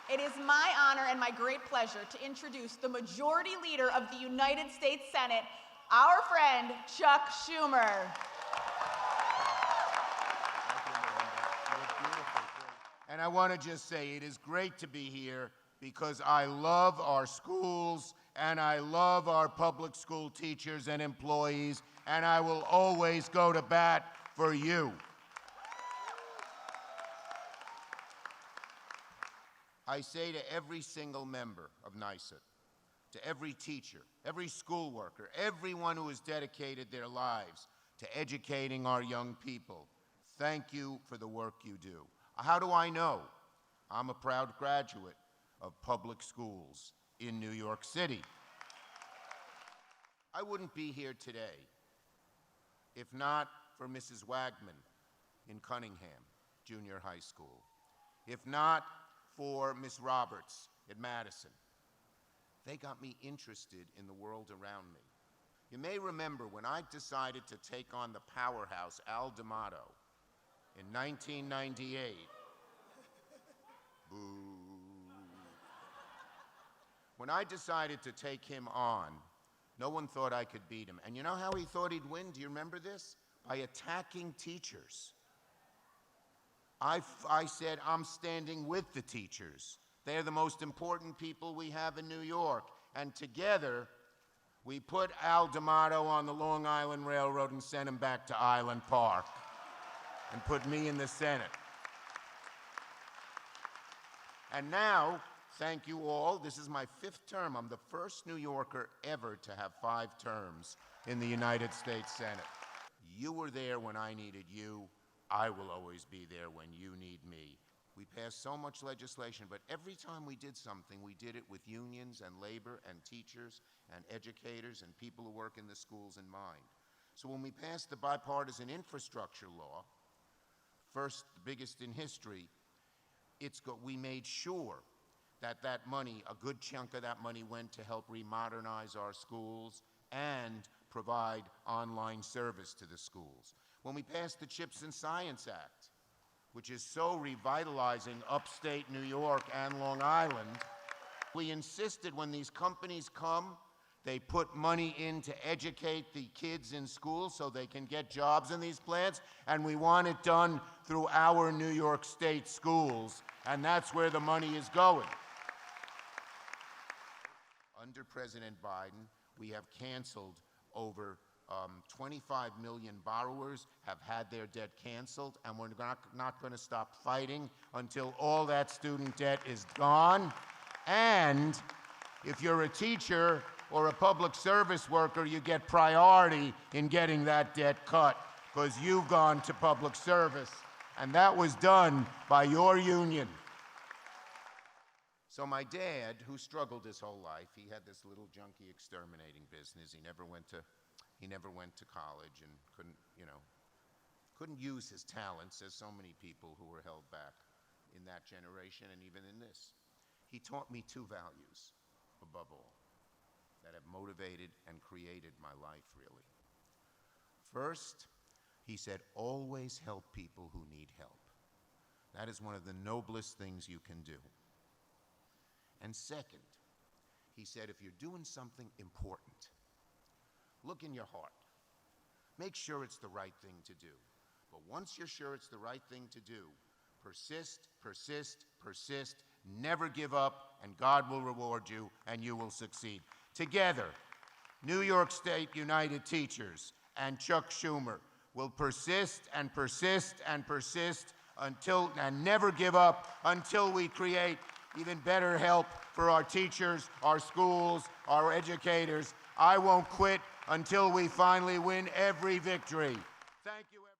It is my honor and my great pleasure to introduce the Majority Leader of the United States Senate, our friend, Chuck Schumer. And I want to just say it is great to be here because I love our schools and I love our public school teachers and employees, and I will always go to bat for you. I say to every single member of NYSUT, to every teacher, every school worker, everyone who has dedicated their lives to educating our young people, thank you for the work you do. How do I know? I'm a proud graduate of public schools in New York City. I wouldn't be here today if not for Mrs. Wagman in Cunningham Junior High School, if not for Miss Roberts at Madison. They got me interested in the world around me. You may remember when I decided to take on the powerhouse Al D'Amato in 1998. Boo. When I decided to take him on, no one thought I could beat him. And you know how he thought he'd win? Do you remember this? By attacking teachers. I said, I'm standing with the teachers. They're the most important people we have in New York. And together, we put Al D'Amato on the Long Island Railroad and sent him back to Island Park and put me in the Senate. And now, thank you all. This is my 5th term. I'm the first New Yorker ever to have 5 terms in the United States Senate. You were there when I needed you. I will always be there when you need me. We passed so much legislation, but every time we did something, we did it with unions and labor and teachers and educators and people who work in the schools in mind. So when we passed the bipartisan infrastructure law, first, the biggest in history, we made sure that that money, a good chunk of that money, went to help remodernize our schools and provide online service to the schools. When we passed the CHIPS and Science Act, which is so revitalizing upstate New York and Long Island, we insisted when these companies come, they put money in to educate the kids in school so they can get jobs in these plants, and we want it done through our New York State schools, and that's where the money is going. Under President Biden, we have canceled over 25 million borrowers have had their debt canceled, and we're not going to stop fighting until all that student debt is gone. And if you're a teacher or a public service worker, you get priority in getting that debt cut because you've gone to public service, and that was done by your union. So my dad, who struggled his whole life, he had this little junkie exterminating business. He never went to college and couldn't use his talents, as so many people who were held back in that generation and even in this. He taught me 2 values, above all, that have motivated and created my life, really. First, he said, always help people who need help. That is one of the noblest things you can do. And second, he said, if you're doing something important, look in your heart. Make sure it's the right thing to do. But once you're sure it's the right thing to do, persist, persist, persist, never give up, and God will reward you, and you will succeed. Together, New York State United Teachers and Chuck Schumer will persist and persist and persist and never give up until we create even better help for our teachers, our schools, our educators. I won't quit until we finally win every victory. Thank you.